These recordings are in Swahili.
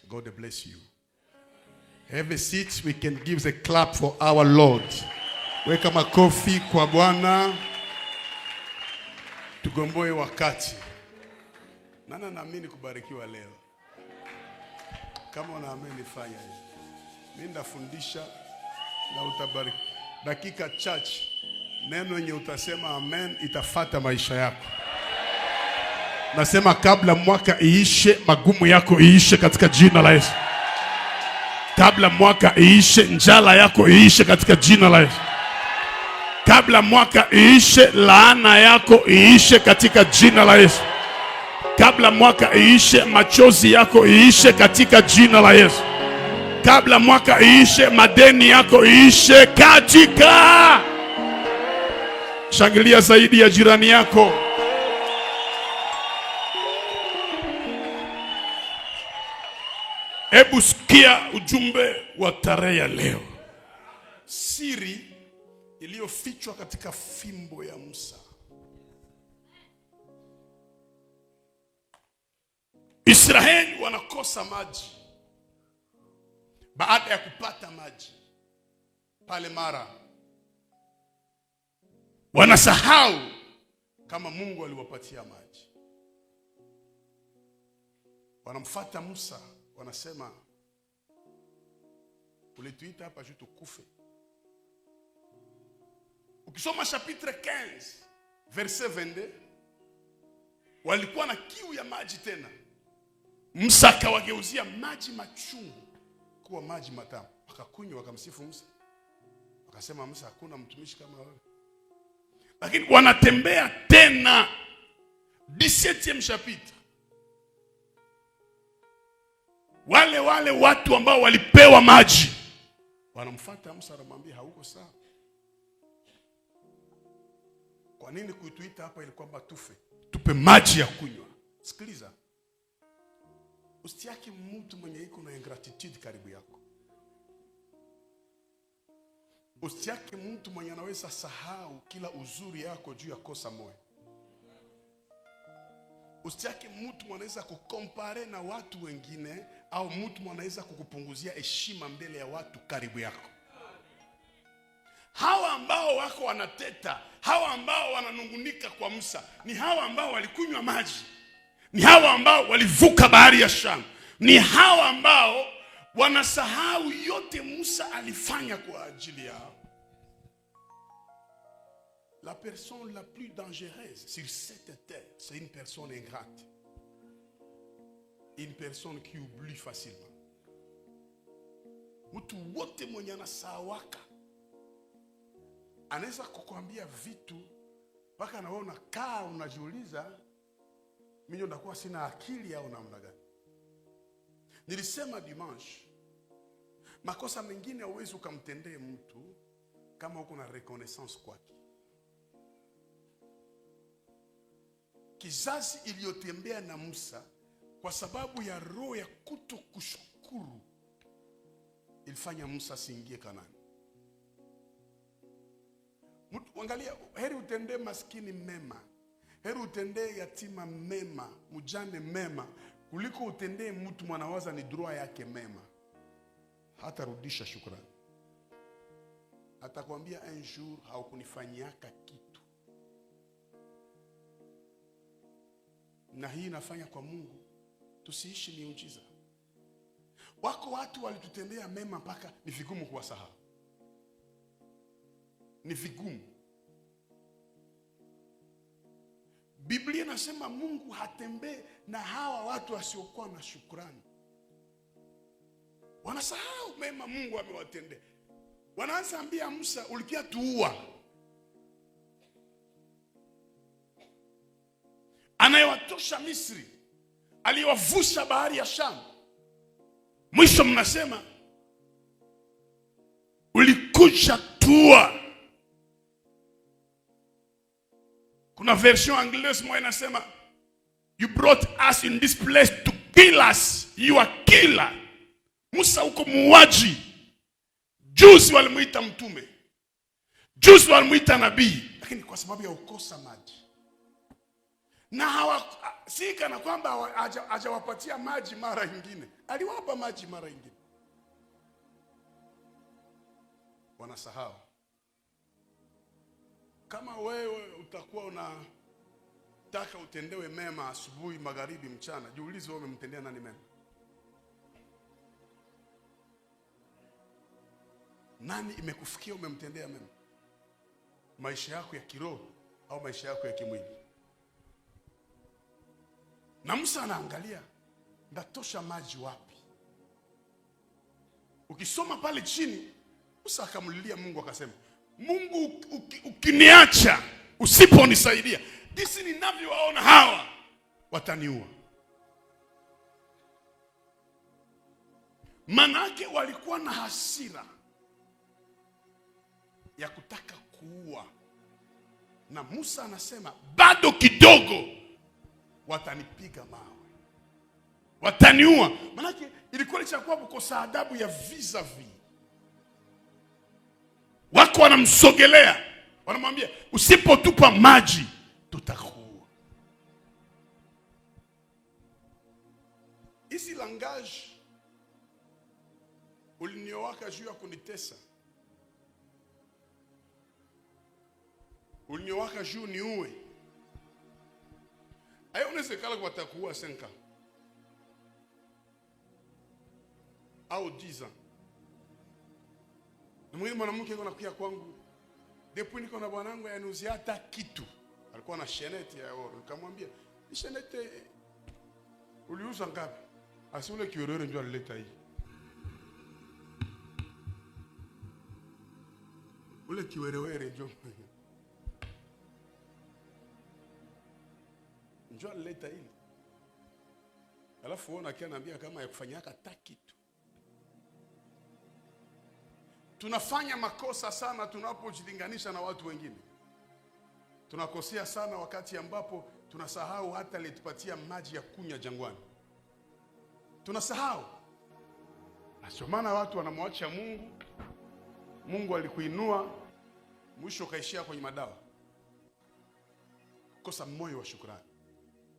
God bless you. Have a seat. We can give a clap for our Lord. Weka makofi kwa Bwana. Tugomboe wakati. Nana naamini kubarikiwa leo. Kama unaamini fanya hivi. Mimi ndafundisha na utabariki. Dakika chache neno yenye utasema amen itafuata maisha yako. Nasema kabla mwaka iishe, magumu yako iishe katika jina la Yesu. Kabla mwaka iishe, njala yako iishe katika jina la Yesu. Kabla mwaka iishe, laana yako iishe katika jina la Yesu. Kabla mwaka iishe, machozi yako iishe katika jina la Yesu. Kabla mwaka iishe, madeni yako iishe katika. Shangilia zaidi ya jirani yako. Hebu sikia ujumbe wa tarehe ya leo. Siri iliyofichwa katika fimbo ya Musa. Israeli wanakosa maji. Baada ya kupata maji pale Mara, wanasahau kama Mungu aliwapatia maji. Wanamfuata Musa, wanasema ulituita hapa juu tukufe. Ukisoma chapitre 15 verset 22, walikuwa na kiu ya maji tena. Musa akawageuzia maji machungu kuwa maji matamu. Wakakunywa, wakamsifu Musa. Wakasema, Musa, hakuna mtumishi kama wewe. Lakini wanatembea tena 17e chapitre. Wale watu ambao walipewa maji wanamfuata Musa, anamwambia hauko sawa. Kwa nini kuituita hapa ili kwamba tufe? Tupe maji ya kunywa. Sikiliza. Usiache mtu mwenye iko na ingratitude karibu yako. Usiache mtu mwenye anaweza sahau kila uzuri yako juu ya kosa moja. Usiache mtu mwanaweza kukompare na watu wengine, au mtu mwanaweza kukupunguzia heshima mbele ya watu karibu yako. Hawa ambao wako wanateta, hawa ambao wananungunika kwa Musa, ni hawa ambao walikunywa maji. Ni hawa ambao walivuka bahari ya Shamu. Ni hawa ambao wanasahau yote Musa alifanya kwa ajili yao. La personne la plus dangereuse sur cette terre, c'est une personne ingrate. Une personne qui oublie facilement. Mtu wote mwenye anasahawaka anaweza kukuambia vitu mpaka na wewe unakaa unajiuliza, mimi ndakuwa sina akili au namna gani? Nilisema dimanche, makosa mengine hauwezi ukamtendee mtu kama uko na reconnaissance kwake. Kizazi iliyotembea na Musa, kwa sababu ya roho ya kutokushukuru, ilifanya Musa siingie Kanaani. Angalia, heri utendee maskini mema, heri utendee yatima mema, mjane mema, kuliko utendee mtu mwanawaza ni droit yake mema. Hata rudisha shukrani. Atakwambia un jour haukunifanyiaka kitu. Na hii inafanya kwa Mungu tusiishi miujiza. Wako watu walitutendea mema mpaka ni vigumu kuwasahau. Ni vigumu. Biblia inasema Mungu hatembee na hawa watu wasiokuwa na shukrani. Wanasahau mema Mungu amewatendea. Wanaanza ambia Musa, ulikia tuua. Anayewatosha Misri, aliwavusha bahari ya Shamu. Mwisho mnasema ulikuja tuua. Kuna version anglaise moja inasema, you brought us in this place to kill us. You are killer. Musa uko muuaji. Juzi walimuita mtume, juzi walimuita nabii, lakini kwa sababu ya ukosa maji. Na si kana kwamba hajawapatia maji mara nyingine, aliwapa maji mara nyingine. Wanasahau. Kama wewe utakuwa unataka utendewe mema asubuhi, magharibi, mchana, jiulize wewe umemtendea nani mema? Nani imekufikia umemtendea mema? Maisha yako ya kiroho au maisha yako ya kimwili? Na Musa anaangalia, ndatosha maji wapi? Ukisoma pale chini, Musa akamlilia Mungu akasema, Mungu ukiniacha, usiponisaidia, jinsi ninavyowaona hawa wataniua. Manake walikuwa na hasira ya kutaka kuua. Na Musa anasema bado kidogo watanipiga mawe, wataniua. Manake ilikuwa lichakuwa kukosa adabu ya vis-a-vis. Wako wanamsogelea, wanamwambia usipotupa maji tutakuua. Hizi langage uliniowaka juu ya kunitesa, uliniowaka juu niue, ayo unawezekana watakuua 5 ans au 10 ans. Na mwingine mwanamke yuko nakuja kwangu, depuis niko na bwanangu yanuzia hata kitu. Alikuwa na shenete ya oro. Nikamwambia, "Ni shenete uliuza ngapi?" Asi ule kiwerewere ndio alileta hii. Ule kiwerewere ndio alileta hii. Alafu uona akianambia kama yakufanyaka hata kitu. Tunafanya makosa sana tunapojilinganisha na watu wengine. Tunakosea sana wakati ambapo tunasahau hata alitupatia maji ya kunywa jangwani. Tunasahau. Ndio maana watu wanamwacha Mungu. Mungu alikuinua, mwisho kaishia kwenye madawa. Kosa moyo wa shukrani.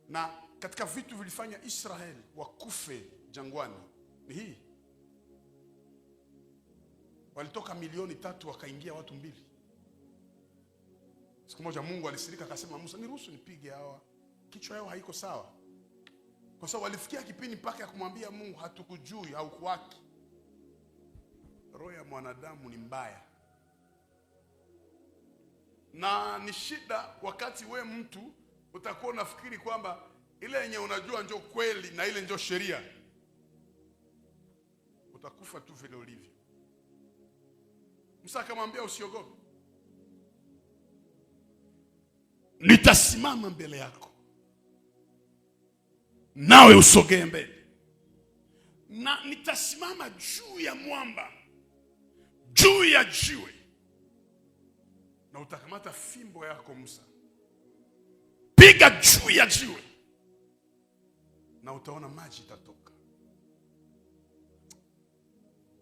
Na katika vitu vilifanya Israeli wakufe jangwani ni hii. Walitoka 3,000,000 wakaingia watu 2. Siku moja Mungu alisirika akasema, Musa, niruhusu nipige hawa, kichwa yao haiko sawa. Kwa sababu walifikia kipindi mpaka ya kumwambia Mungu, hatukujui, haukuwaki. Roho ya mwanadamu ni mbaya. Na ni shida wakati we mtu utakuwa unafikiri kwamba ile yenye unajua ndio kweli na ile ndio sheria. Utakufa tu vile ulivyo. Musa akamwambia usiogope, nitasimama mbele yako, nawe usogee mbele, na nitasimama juu ya mwamba, juu ya jiwe, na utakamata fimbo yako Musa, piga juu ya jiwe, na utaona maji itatoka.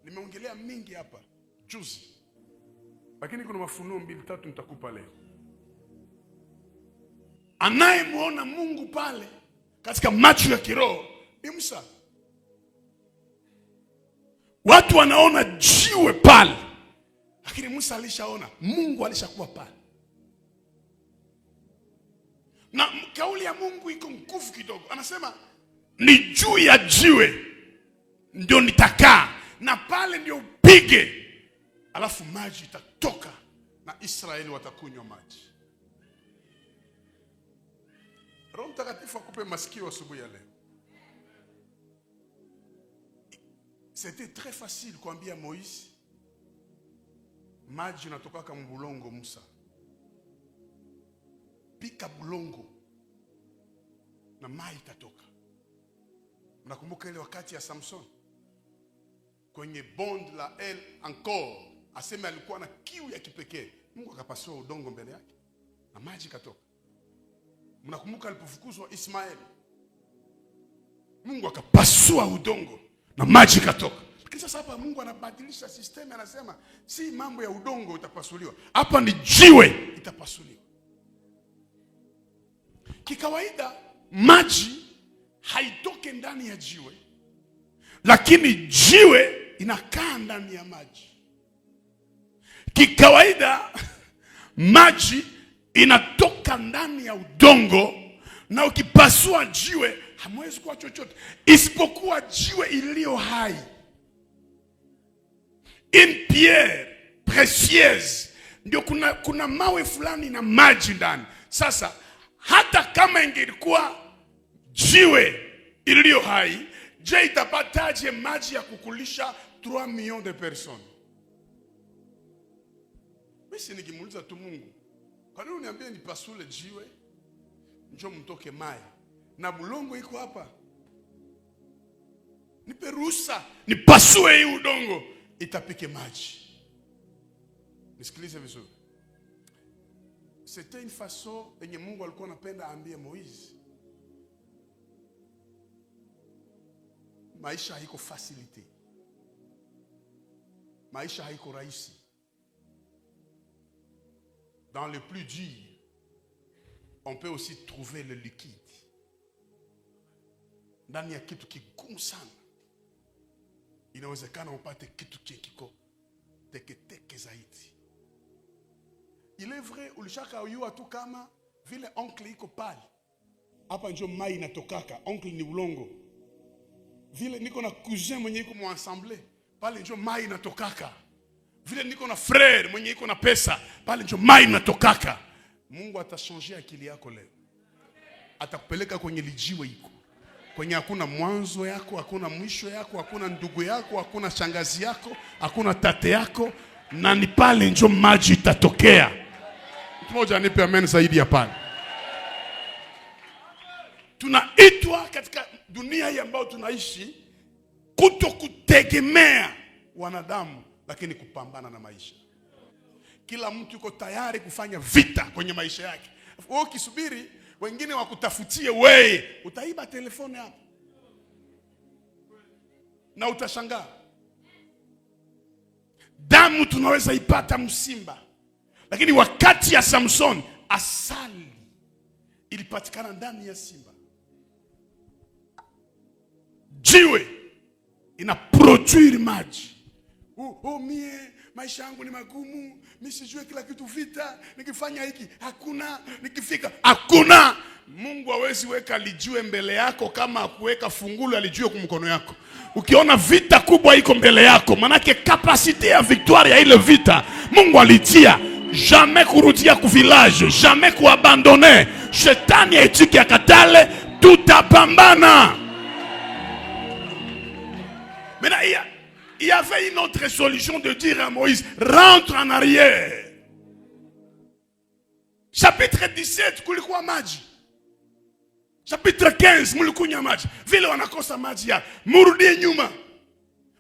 Nimeongelea mingi hapa juzi, lakini kuna mafunuo 2-3 nitakupa leo. Anayemuona Mungu pale katika macho ya kiroho ni Musa. Watu wanaona jiwe pale, lakini Musa alishaona Mungu, alishakuwa pale. Na kauli ya Mungu iko nguvu kidogo. Anasema ni juu ya jiwe ndio nitakaa, na pale ndio upige, alafu maji itatoka na Israeli watakunywa maji. Roho Mtakatifu akupe masikio asubuhi ya leo. C'était très facile kuambia Moïse, maji inatoka kama bulongo. Musa, pika bulongo na maji itatoka. Mnakumbuka ile wakati ya Samson kwenye bond la El Encore, asema alikuwa na kiu ya kipekee, Mungu akapasua udongo mbele yake na maji katoka. Mnakumbuka alipofukuzwa Ismaeli, Mungu akapasua udongo na maji katoka. Lakini sasa hapa Mungu anabadilisha system, anasema si mambo ya udongo itapasuliwa, hapa ni jiwe itapasuliwa. Kikawaida maji haitoke ndani ya jiwe, lakini jiwe inakaa ndani ya maji. Kikawaida maji inatoka ndani ya udongo, na ukipasua jiwe hamwezi kuwa chochote isipokuwa jiwe iliyo hai. Une pierre précieuse, ndio kuna mawe fulani na maji ndani. Sasa hata kama ingelikuwa jiwe iliyo hai, je, itapataje maji ya kukulisha 3 millions de personnes? Mimi nikimuuliza tu Mungu, kwa nini uniambie nipasule jiwe njoo mtoke mai na bulongo iko hapa? Nipe ruhusa nipasue hii udongo itapike maji. Nisikilize vizuri. C'était une façon yenye Mungu alikuwa anapenda aambie Moize, maisha haiko facilité, maisha haiko rahisi. Dans le plus dur, on peut aussi trouver le liquide. Ndani ya kitu kigumu sana, inawezekana upate kitu kiko teke zaidi. Il est vrai, ulishaka uyua tu kama vile oncle iko pale. Hapa njo mai inatokaka, oncle ni ulongo. Vile niko na cousin mwenye iko mu ensemble, pale njo mai inatokaka. Vile niko na frère mwenye iko na pesa, pale njo mai inatokaka. Mungu atashangia akili yako leo. Atakupeleka kwenye lijiwe iko, kwenye hakuna mwanzo yako, hakuna mwisho yako, hakuna ndugu yako, hakuna shangazi yako, hakuna tate yako, na ni pale njo maji itatokea. Mtu mmoja anipe amen zaidi ya pale. Tunaitwa katika dunia hii ambayo tunaishi kutokutegemea wanadamu, lakini kupambana na maisha. Kila mtu yuko tayari kufanya vita kwenye maisha yake. Wewe ukisubiri wengine wakutafutie wewe, utaiba telefone hapo na utashangaa. Damu tunaweza ipata msimba, lakini wakati ya Samson asali ilipatikana ndani ya simba. Jiwe ina produce maji. Mie maisha yangu ni magumu, mimi sijui kila kitu vita, nikifanya hiki hakuna, nikifika hakuna. Mungu hawezi weka lijue mbele yako kama akuweka fungulo alijue kwa mkono yako. Ukiona vita kubwa iko mbele yako, manake capacité ya victoire ya ile vita Mungu alitia. Jamais kurudia ku village, jamais kuabandonner. Shetani aitiki akatale, tutapambana. Maintenant il y avait une autre solution de dire à Moïse, rentre en arrière. Chapitre 17 kulikuwa maji. Chapitre 15 mulikunya maji. Vile wanakosa maji ya, murudie nyuma,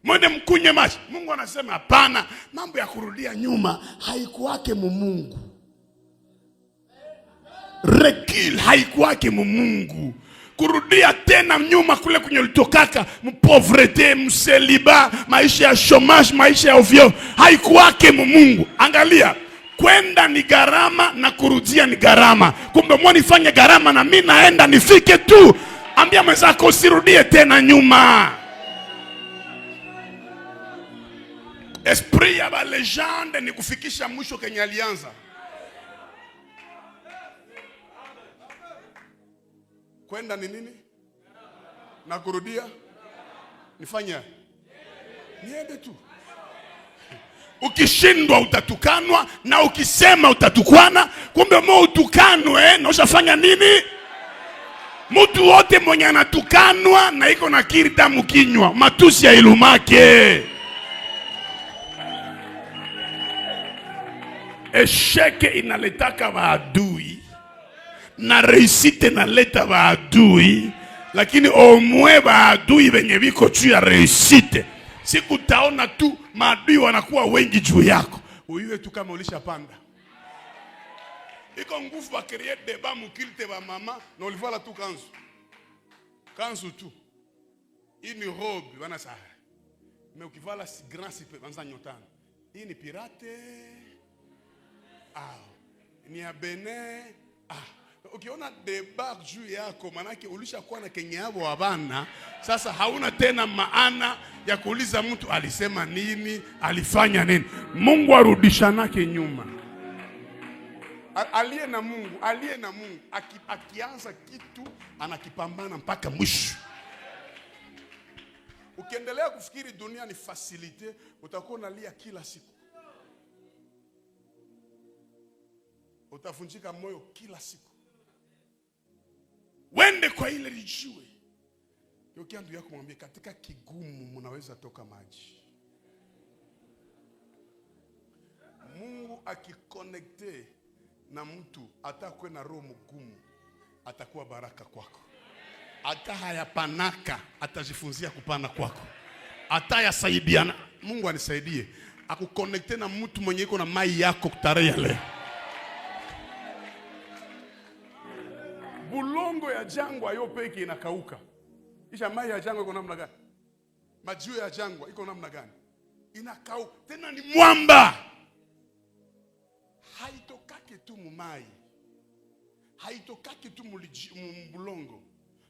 mwende mkunye maji. Mungu anasema hapana, mambo ya kurudia nyuma haikuwake Mungu. Recul haikuwake Mungu. Kurudia tena nyuma kule kwenye ulitokaka, mpovrete, mseliba, maisha ya chômage, maisha ya ovyo, haikuwake Mungu. Angalia, kwenda ni gharama na kurudia ni gharama. Kumbe mwani fanye gharama na mimi naenda nifike tu. Ambia mwenzako usirudie tena nyuma. Esprit ya ba legende ni kufikisha mwisho kenye alianza. Kwenda ni nini? Na kurudia nifanya niende tu. Ukishindwa utatukanwa, na ukisema utatukwana. Kumbe mo utukanwe na ushafanya nini? Mtu wote mwenye anatukanwa na iko na kirita mkinywa, matusi ya ilumake. Esheke inaletaka maadui na reisite inaleta maadui, lakini omwe maadui wenye biko juu ya reisite. Siku taona tu maadui wanakuwa wengi juu yako, uiwe tu kama ulishapanda. Iko nguvu ba créer débat mukilte ba mama na ulivala tu kanzu tu. Hii ni robe bana saa. Mais ukivala si grand si banza nyotana. Hii ni pirate. Ni ya Benin. Ukiona debak juu yako, manake ulishakuwa na kenye yabo wabana. Sasa hauna tena maana ya kuuliza mtu alisema nini, alifanya nini. Mungu arudishanake nyuma. Aliye na Mungu akianza kitu anakipambana mpaka mwisho. Ukiendelea kufikiri dunia ni facilite, utakuwa unalia kila siku. Utafunjika moyo kila siku. Wende kwa ile lijue. Yokia ndugu yako mwambie, katika kigumu mnaweza toka maji. Mungu akikonekte na mtu atakuwa na roho mgumu, atakuwa baraka kwako. Ata hayapanaka atajifunzia kupana kwako. Ata yasaidiana. Mungu anisaidie akukonekte na mtu mwenye iko na mai yako tarehe leo. Bulongo ya jangwa yo peke inakauka. Kisha mai ya jangwa iko namna gani? Majiwe ya jangwa iko namna gani? Inakauka. Tena ni mwamba. Haitokake tu mumai. Haitokake tu mbulongo.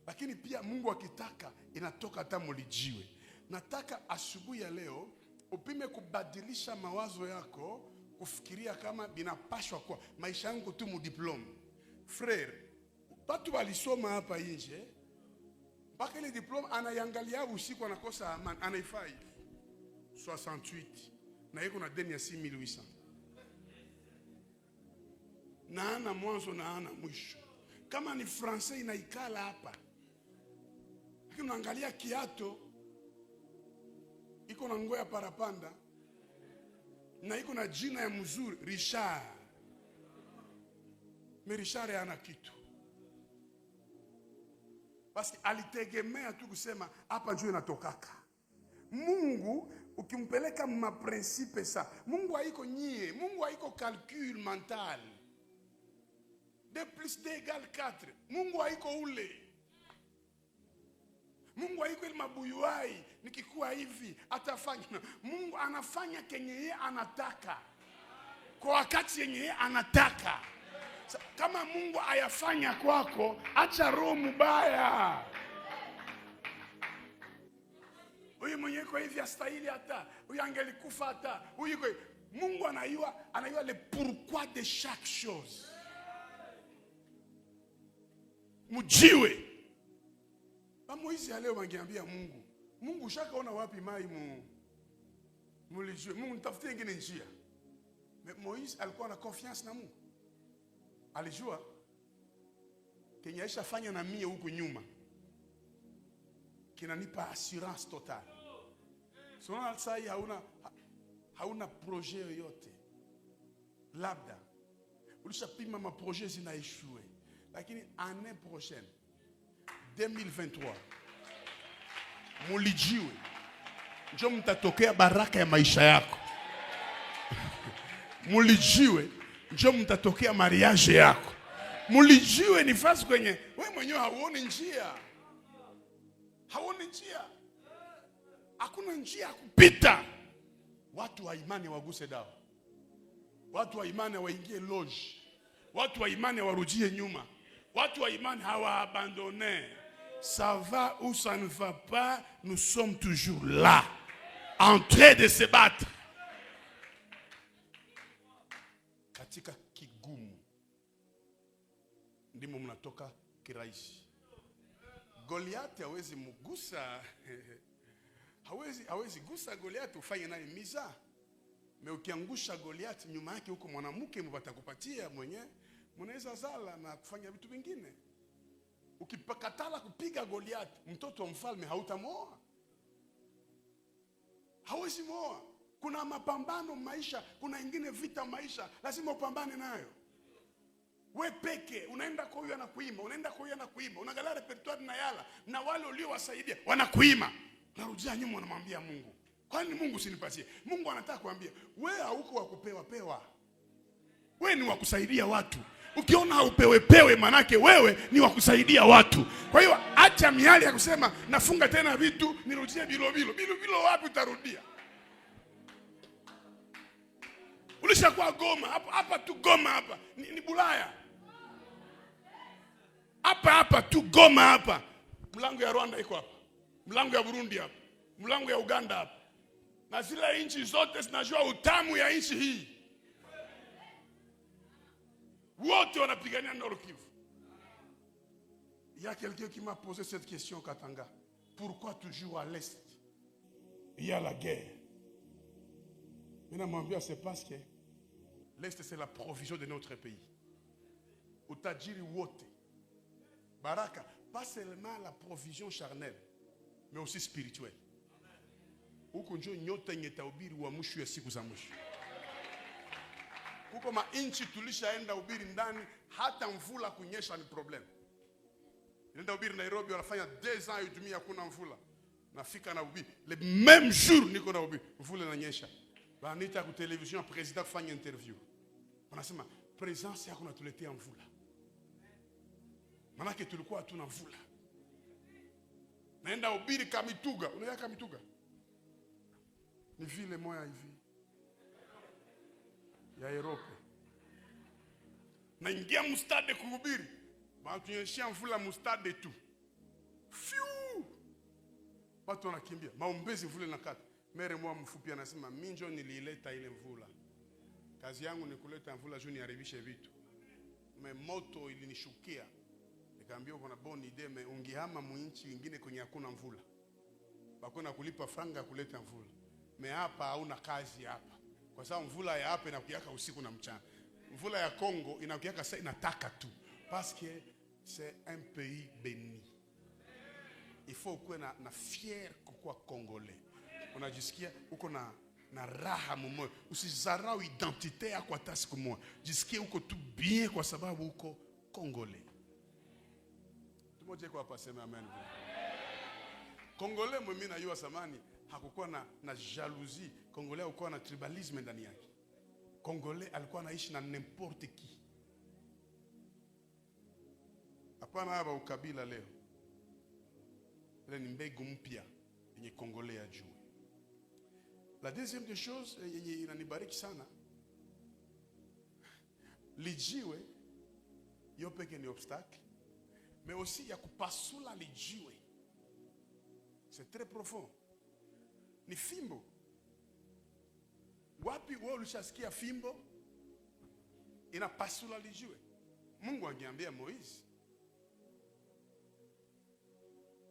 Lakini pia Mungu akitaka inatoka hata mulijiwe. Nataka asubuhi ya leo upime kubadilisha mawazo yako, kufikiria kama binapashwa kwa maisha yangu tu mudiploma. Frère, watu walisoma hapa nje mpaka ile diploma anayangalia usiku anakosa amani, anaifai 68 na yeko na deni ya 6800. Na ana mwanzo na ana mwisho. Kama ni Francais inaikala hapa. Lakini unaangalia kiato iko na ngoya parapanda na iko na jina ya mzuri Richard. Richard hana kitu. Basi alitegemea tu kusema hapa njoo inatokaka. Mungu ukimpeleka ma principe sa. Mungu haiko nyie, Mungu haiko calcul mental. 2 + 2 = 4. Mungu haiko ule. Mungu haiko ile mabuyuai, nikikuwa hivi atafanya. Mungu anafanya kenye yeye anataka. Kwa wakati yenye yeye anataka. Kama Mungu ayafanya kwako, acha roho mbaya. Huyu mwenye kwa hivi astahili hata, huyu angelikufa hata, huyu kwa Mungu anayua le pourquoi de chaque chose. Mujiwe. Moizi leo wangeambia Mungu, Mungu ushakaona wapi mai mulijue. Mungu nitafutie nyingine njia. Moizi alikuwa na confiance na Mungu. Alijua kenye Aisha fanya na mie huko nyuma kinanipa assurance total. Sona sai hauna projet yoyote. Labda ulishapima ma projet zinaishue. Lakini année prochaine 2023 mulijiwe njoo mtatokea baraka ya maisha yako. Mulijiwe njoo mtatokea mariage yako. Mulijiwe ni fasi kwenye wewe mwenyewe hauoni njia. Hauoni njia. Hakuna njia ya kupita. Watu wa imani waguse dawa. Watu wa imani waingie lodge. Watu wa imani warudie nyuma. Watu wa imani hawaabandonne. Ça va ou ça ne va pas, nous sommes toujours là, en train de se battre. Katika kigumu ndimo mnatoka kirahisi. Goliath hawezi mgusa. hawezi gusa Goliath ufanye naye miza. Me ukiangusha Goliath nyuma yake huko mwanamke mbatakupatia mwenye mnaweza zala na kufanya vitu vingine. Ukipakatala kupiga Goliath, mtoto wa mfalme hautamoa. Hawezi moa. Kuna mapambano maisha, kuna ingine vita maisha, lazima upambane nayo. We peke, unaenda kwa huyu anakuima, unaenda kwa huyu anakuima, unaangalia repertoire na yala, na wale uliowasaidia wanakuima. Narudia nyuma unamwambia Mungu, kwani Mungu usinipatie? Mungu anataka kuambia, wewe hauko wa kupewa pewa. Wewe ni wa kusaidia watu. Ukiona haupewe manake wewe ni wa kusaidia watu. Kwa hiyo acha miali ya kusema nafunga tena vitu nirudie bilo wapi utarudia? Ulishakuwa Goma hapa tu Goma hapa ni Bulaya. Hapa tu Goma hapa. Mlango ya Rwanda iko hapa. Mlango ya Burundi hapa. Mlango ya Uganda hapa. Na zile nchi zote zinajua utamu ya nchi hii. Wote wanapigania Nord Kivu. Il y a quelqu'un qui m'a posé cette question, Katanga. Pourquoi toujours à l'est il y a la guerre? Maintenant, mon Dieu, c'est parce que l'est, c'est la provision de notre pays. Utajiri wote. Baraka, pas seulement la provision charnelle, mais aussi spirituelle. Huko njo nyota nyetahubiri wa mwisho ya siku za mwisho. Huko mainchi tulishaenda ubiri ndani, hata mvula kunyesha ni problem. Nenda ubiri Nairobi, wanafanya 2 ans yutumia hakuna mvula. Nafika na ubiri, le même jour niko na ubiri, mvula inanyesha. Banita ku television, president kufanya interview. Wanasema, presence yako natuletea mvula. Manake tulikuwa hatuna mvula. Naenda ubiri Kamituga, unajua Kamituga? Ni vile moya hivi ya Europe. Naingia mustade kuhubiri. Batunyeshia mvula mustade tu. Fiu! Watu wanakimbia. Maombezi mvula inakata. Mere mwa mfupi anasema mimi ndio nilileta ile mvula. Kazi yangu ni kuleta mvula juu niharibishe vitu. Moto ilinishukia. Nikaambia uko na bonne idee, ungihama mwinchi nyingine kwenye hakuna mvula. Bakona kulipa franga kuleta mvula. Hapa hauna kazi hapa. Kwa sababu mvula ya hapa inakuiaka usiku na mchana. Mvula ya Kongo inakuiaka sasa inataka tu. Parce que c'est un pays béni. Il faut kuwe na fier kukuwa Congolais. Unajisikia uko na raha moyo. Usizarau identite yako hata siku moja. Jisikie uko tu bien kwa sababu uko Congolais. Tumoje kwa hapa sema amen. Congolais mimi na yua samani hakukuwa na jalousie. Congolais alikuwa na tribalisme ndani yake. Congolais alikuwa anaishi na n'importe qui. Hapana hapa ukabila leo. Ile ni mbegu mpya yenye Congolais ajue. La deuxième des choses yenye inanibariki sana, lijiwe yo peke ni obstacle, mais aussi ya kupasula lijiwe. C'est très profond. Ni fimbo. Wapi wewe ulishasikia fimbo inapasula lijiwe? Mungu angeambia Moizi,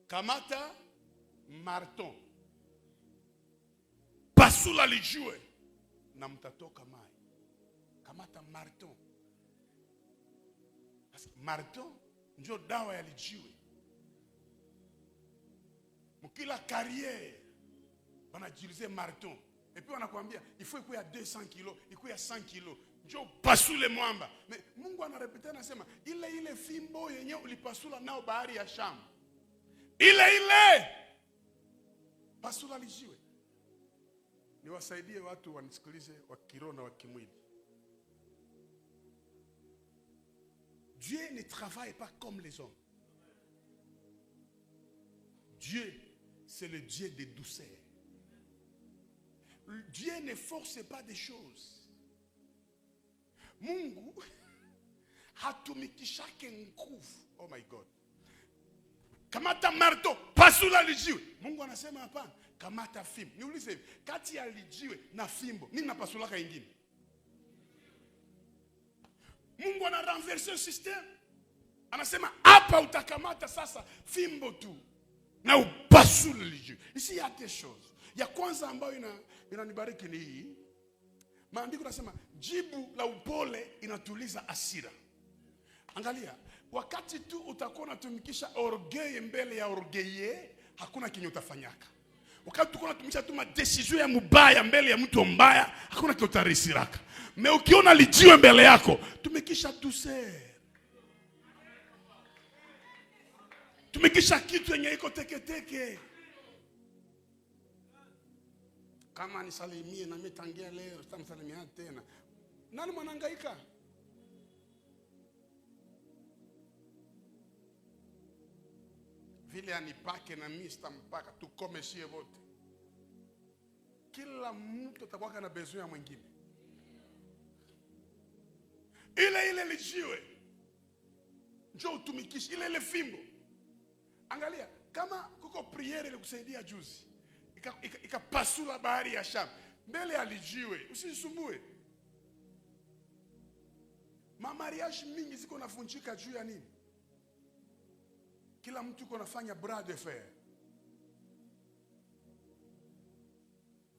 kamata marton, pasula lijiwe na mtatoka mai. Kamata marton. Marton ndio dawa ya lijiwe. Mukila carrière banajilize marton. Et puis wanakuambia il faut ikuwe ya 200 kilo, ikuwe ya 100 kilo. Njo pasule mwamba. Mais Mungu anarepeta anasema ile fimbo yenye ulipasula nao bahari ya Shamu. Ile pasula lijiwe. Niwasaidie watu wanisikilize wa kiroho na wa kimwili. Dieu ne travaille pas comme les hommes. Dieu, c'est le Dieu de douceur. Dieu ne force pas des choses. Mungu hatumikishake nguvu. Oh my God. Kamata marto, pasula lijiwe. Mungu anasema hapana, kamata fimbo. Niulize hivi, kati ya lijiwe na fimbo, nini napasulaka ingine? Mungu ana renverser le système. Anasema hapa utakamata sasa fimbo tu na upasule lijiwe. Ici il y a des choses. Ya kwanza ambayo inanibariki ni hii. Maandiko yanasema jibu la upole inatuliza hasira. Angalia, wakati tu utakuwa unatumikisha orgueil mbele ya orgueilleux, hakuna kinyo utafanyaka. Wakati utakuwa unatumikisha tu decision ya mubaya mbele ya mtu mbaya, hakuna kinyo utarisiraka. Me ukiona lijiwe mbele yako, tumikisha douceur. Tumikisha kitu yenye iko teke. Kama nisalimie na mimi tangia leo sitamsalimia tena. Nani mwanangaika? Vile anipake na mimi sitampaka, tukome sie wote. Kila mtu atakuwa na besoin ya mwingine. Ile lijiwe njoo utumikishe ile fimbo. Angalia, kama kuko priere ile kusaidia juzi, ikapasula bahari ya Shamu, mbele alijiwe, usisumbue. Mamariage mingi ziko nafunjika juu ya nini? Kila mtu uko nafanya bras de fer.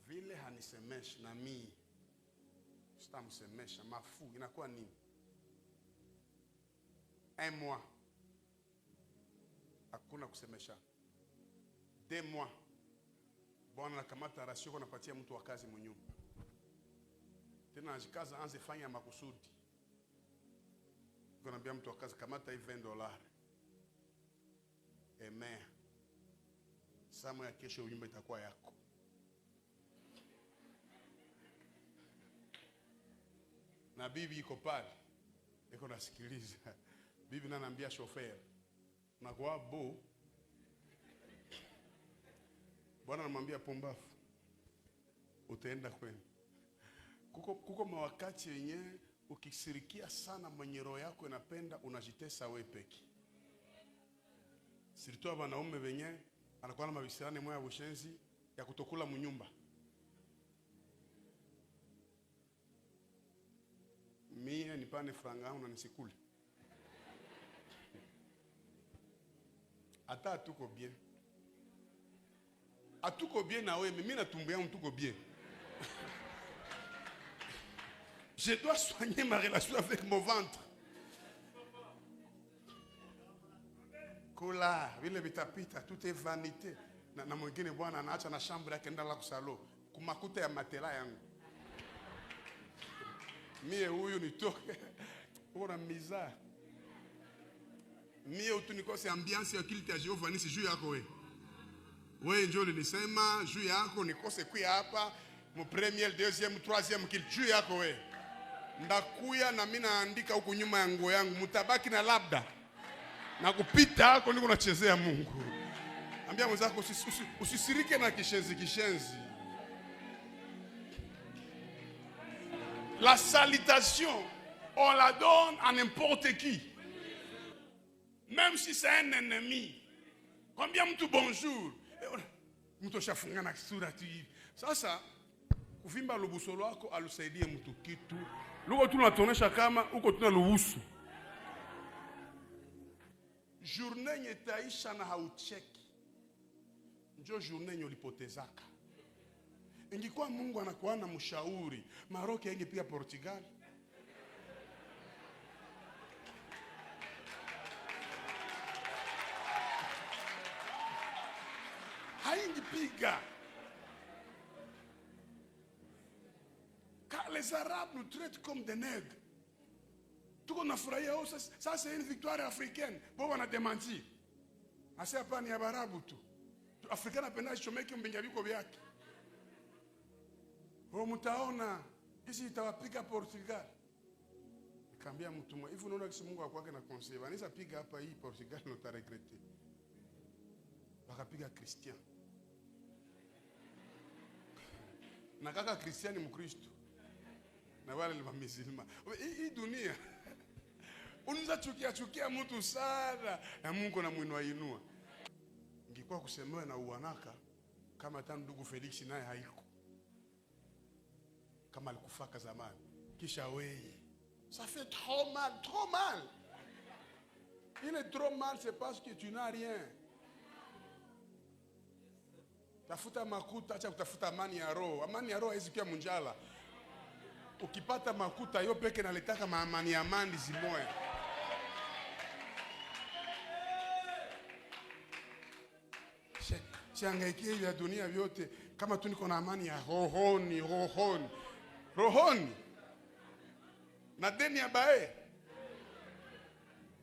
Vile hanisemeshi na mimi sitamsemesha, mafu inakuwa nini? Un mois hakuna kusemesha. 2 mois bwana nakamata rasio kwa napatia mtu wa kazi mnyumba. Tena anajikaza anze fanya makusudi. Kwa naambia mtu wa kazi kamata hii $20. Amen. Samu ya kesho nyumba itakuwa yako. Na bibi iko pale, iko nasikiliza. Bibi ananiambia shofer, na kwa bo bwana anamwambia pombafu, utaenda kwenu. Kuko mawakati yenyewe ukisirikia sana mwenye roho yako inapenda unajitesa wewe peke. Siritoa wanaume wenye anakuwa na mabisirani moya bushenzi ya kutokula mnyumba. Mie nipane franga yangu na nisikule. Ata atuko bien. Atuko bien na wewe, mimi natumbu yangu tuko bien. Je dois soigner ma relation avec mon ventre. Kula, vile vitapita, tout est vanité. Na mwingine bwana anaacha na shamba yake ndala kusalo, kumakuta ya matela yangu. Mie huyu nitoke. Ona miza. Mie utunikose ambiance ya kiliti ya Jehova nisi juu yako wewe. Wewe njoo nilisema juu yako nikose kuya hapa, mu premier, deuxième, troisième kiliti juu yako wewe. Ndakuya na mimi naandika huku nyuma ya nguo yangu, mutabaki na labda. Na kupita hako niko nachezea Mungu. Ambia mwenzako usisirike na kishenzi. La salutation, on la donne à n'importe qui. Même si c'est un ennemi. Combien mtu bonjour? Mtu shafunga na kisura tu hivi. Sasa kuvimba lubusolo wako alusaidie mtu kitu. Luko tunatonesha kama uko tunaluhusu. Journée nyetaisha na haucheki. Njo journée nyolipotezaka. Ingekuwa Mungu anakuwa na mshauri, Maroc ingepiga Portugal. Haingipiga. Car les Arabes nous traitent comme des nègres. Tout qu'on a frayé, ça c'est une victoire africaine. Bon, on a démenti. Assez à pas ni Arabe tout. Africain a peine à chômer qui mbinga biko byake. Ho mutaona kisi itawapiga Portugal. Nikamwambia mtu mmoja, hivi unaona kisi Mungu akwake na conseil. Anaweza piga hapa hii Portugal na utaregrete. Wakapiga Christian. Na kaka Christian ni Mkristo. Na wale ni Muislamu. Hii dunia unaweza chukia mtu sana na Mungu na mwinua inua. Ingekuwa kusemewa na uanaka kama hata ndugu Felix naye haiko. Kama alikufaka zamani. Kisha wewe. Ça fait trop mal. Il est trop mal, c'est parce que tu n'as rien. Tafuta makuta, acha kutafuta amani ya roho. Amani ya roho hizi kwa munjala. Ukipata makuta yo peke naletaka amani zimoya. Siangaikie ya dunia vyote kama tu niko na amani ya rohoni. Na deni ya bae.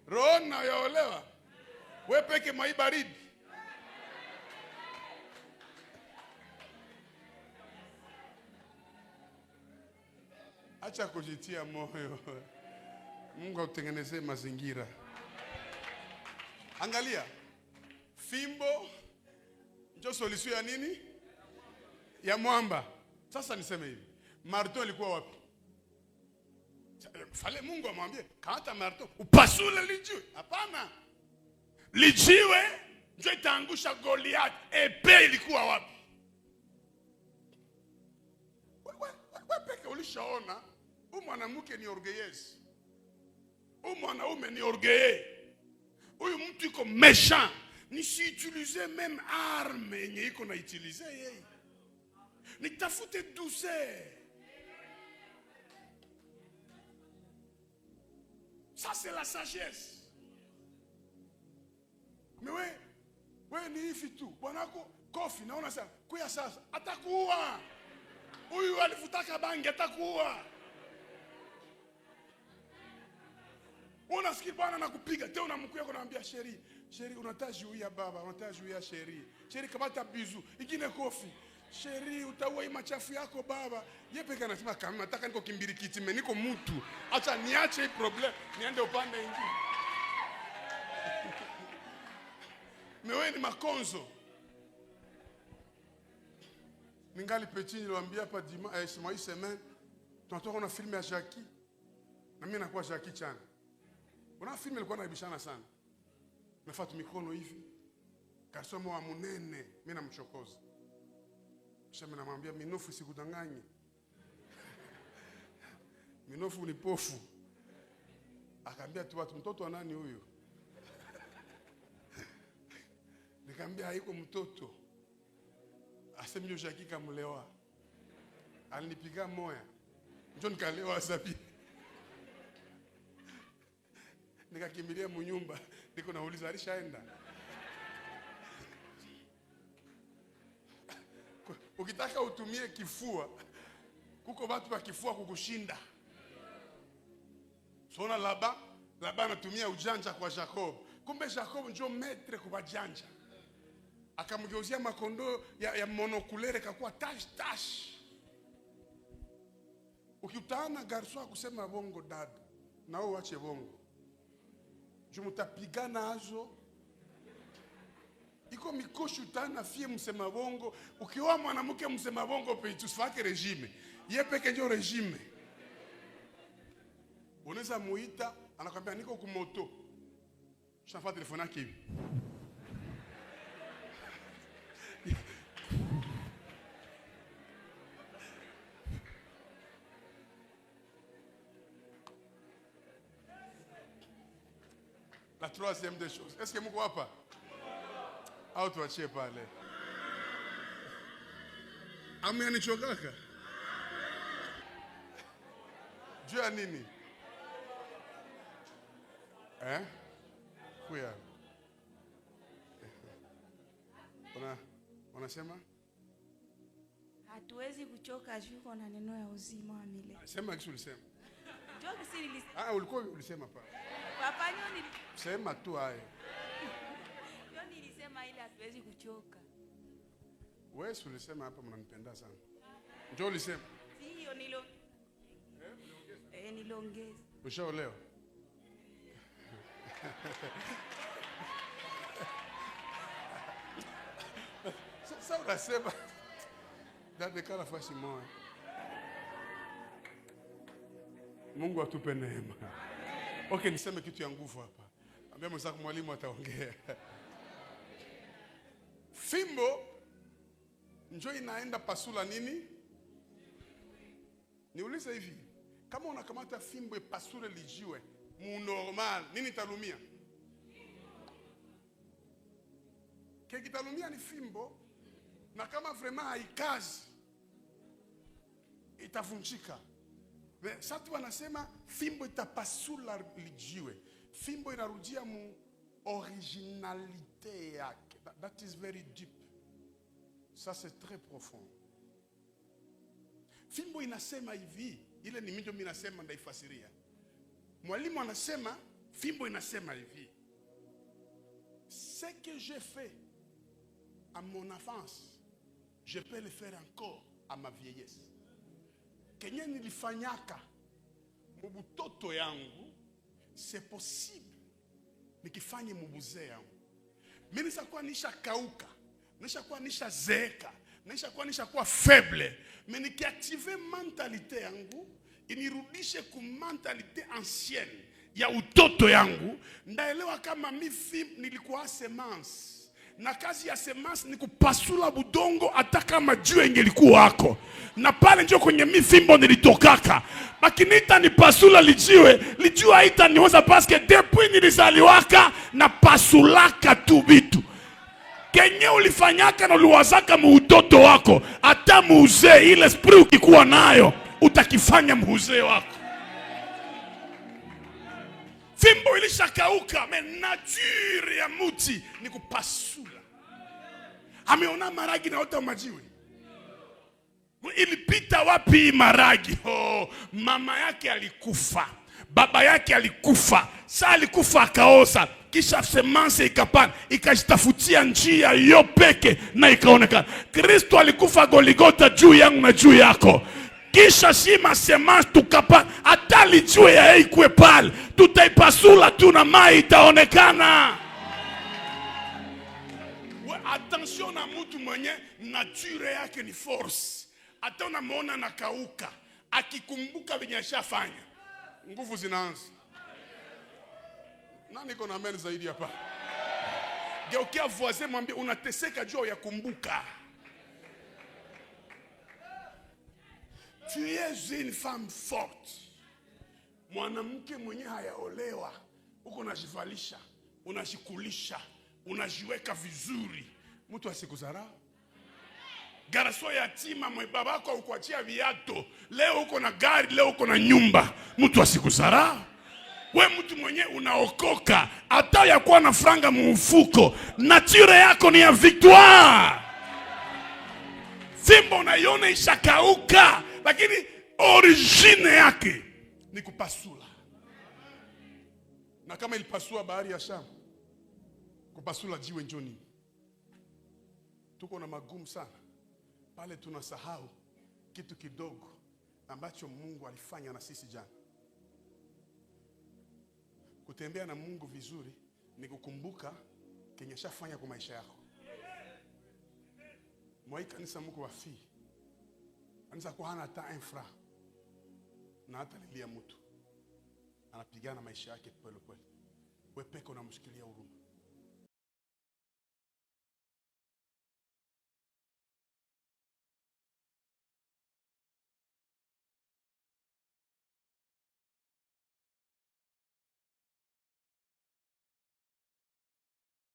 Rohoni na yaolewa. We peke maibaridi. Acha kujitia moyo. Mungu autengenezee mazingira. Angalia. Fimbo ndio solution ya nini? Ya mwamba. Sasa niseme hivi. Marto ilikuwa wapi? Fale Mungu amwambie kamata marto upasule lijiwe. Hapana. Lijiwe ndio itaangusha Goliath. Epe ilikuwa wapi? Wewe peke ulishaona mwanamke ni orgueilleuse. Mwanaume ni orgueilleux. Huyu mtu iko méchant. Ni si utiliser même arme yenye iko na utiliser yeye. Nitafute douceur. Ça c'est la sagesse. Mais wewe ni hivi tu. Bwanako kofi naona sasa kuya sasa atakuua. Huyu alivutaka bangi atakuua. Unasikia bwana nakupiga tena unamkuya kunamwambia sheri unatajuia baba unatajuia sheri kamata bizu ingine kofi sheri utaua hii machafu yako baba yeye peke anasema kama nataka niko kimbirikiti mimi niko mtu acha niache hii problem niende upande mwingine. Mewe ni makonzo. Ningali petit niliwaambia hapa hii semaine tunatoka na film ya Jackie na mimi nakuwa Jackie Chan. Kuna film ilikuwa naibishana sana. Nafuata mikono hivi. Kasoma wa munene, mimi namchokoza. Kisha mimi namwambia minofu sikudanganye. Minofu ni pofu. Akaambia tu watu mtoto wa nani huyu? Nikamwambia haiko mtoto. Asemi yo Jackie kamlewa. Alinipiga moya. Njoo nikalewa sabi. Nikakimbilia munyumba, niko nauliza alishaenda. Ukitaka utumie kifua, kuko watu wa kifua kukushinda. Sona Laba anatumia ujanja kwa Jacob. Kumbe Jacob ndio maître kwa janja. Akamgeuzia makondo ya monokulere kakuwa tash. Ukitana garso kusema bongo dad, na wewe ache bongo. Mutapigana azo. Iko mikoshu utana fie msema bongo. Ukiwa mwanamke msema bongo pe tusifake regime. Ye peke ndio regime. Unaweza muita anakwambia niko kumoto. Shafa telefone yake hivi. La troisième des choses. Est-ce que mko hapa? Au tuachie pale. Amenichokaka. Juu ya nini? Kuya. Unasema? Hatuwezi kuchoka juu kuna neno ya uzima wa milele. Sema kitu ulisema. Njoo kisi nilisema. Ulikuwa ulisema pale. Papa nyoni. Sema tu hayo. Nyoni nilisema ile hatuwezi kuchoka. Wewe ulisema hapa mnanipenda sana. Njoo ulisema. Sio nilo. Nilongeza. Ushaolewa? Sasa unasema dada kana fashi moyo. Mungu atupe neema. Okay, niseme kitu ya nguvu hapa. Ambia mwenzako mwalimu ataongea. Fimbo njoo inaenda pasula nini? Niulize hivi, kama unakamata fimbo ipasule lijiwe, mu normal, nini talumia? Keki talumia ni fimbo, na kama vraiment haikazi itavunjika. Sasa tu wanasema fimbo itapasula lijiwe. Fimbo inarudia mu originalité yake. That is very deep. Ça c'est très profond. Fimbo inasema hivi, ile ni mimi nasema ndaifasiria. Mwalimu anasema fimbo inasema hivi. Ce que j'ai fait à mon enfance, je peux le faire encore à ma vieillesse. Kenye nilifanyaka mubutoto yangu, c'est possible nikifanye mubuzee yangu. Mimi nishakuwa nishakauka, nishakuwa nishazeeka, nishakuwa faible, mais nikiactive mentalité yangu inirudishe ku mentalite ancienne ya utoto yangu, ndaelewa kama mimi nilikuwa semence. Na kazi ya semence ni kupasula budongo hata kama jua ingelikuwa wako. Na pale ndio kwenye mifimbo nilitokaka. Makinita ni pasula lijiwe, lijua haita niweza paske depuis nilizaliwaka na pasulaka tu vitu. Kenye ulifanyaka na uliwazaka muutoto wako, hata muuzee ile esprit ukikuwa nayo, utakifanya muuzee wako. Fimbo ilishakauka, me nature ya muti ni kupasula. Ameona maragi na ota majiwe. Ilipita wapi maragi? Oh, mama yake alikufa, baba yake alikufa, saa alikufa akaoza, kisha semence ikapanda, ikajitafutia njia yo peke na ikaonekana. Kristo alikufa Goligota juu yangu na juu yako. Kisha shima semence tukapa, atali juu ya ikwe pale, tutaipasula tu na mai itaonekana. Attention na mtu mwenye nature yake ni force. Hata unamuona na kauka, akikumbuka venye ashafanya, nguvu zinaanza. Nani iko na amen zaidi hapa? Geukia voisin mwambie unateseka juu ya kumbuka. Tu es une femme forte. Mwanamke mwenye hayaolewa, uko unajivalisha, unajikulisha, unajiweka vizuri, mtu asikudharau. Garaso yatima mwe babako ukuachia viato, leo uko na gari, leo uko na nyumba, mtu asikudharau. We mtu mwenye unaokoka, hata ya kuwa na franga mfuko, nature yako ni ya victoire. Fimbo unaiona ishakauka, lakini origine yake ni kupasula. Na kama ilipasua bahari ya Shamu, kupasula jiwe njoni. Tuko na magumu sana. Pale tunasahau kitu kidogo ambacho Mungu alifanya na sisi jana. Kutembea na Mungu vizuri ni kukumbuka kenye shafanya kwa maisha yako. Mwa kanisa Mungu wafi. Anza kwa hana hata infra. Na hata lilia mtu. Anapigana maisha yake pole pole. Wewe peke unamshikilia huruma.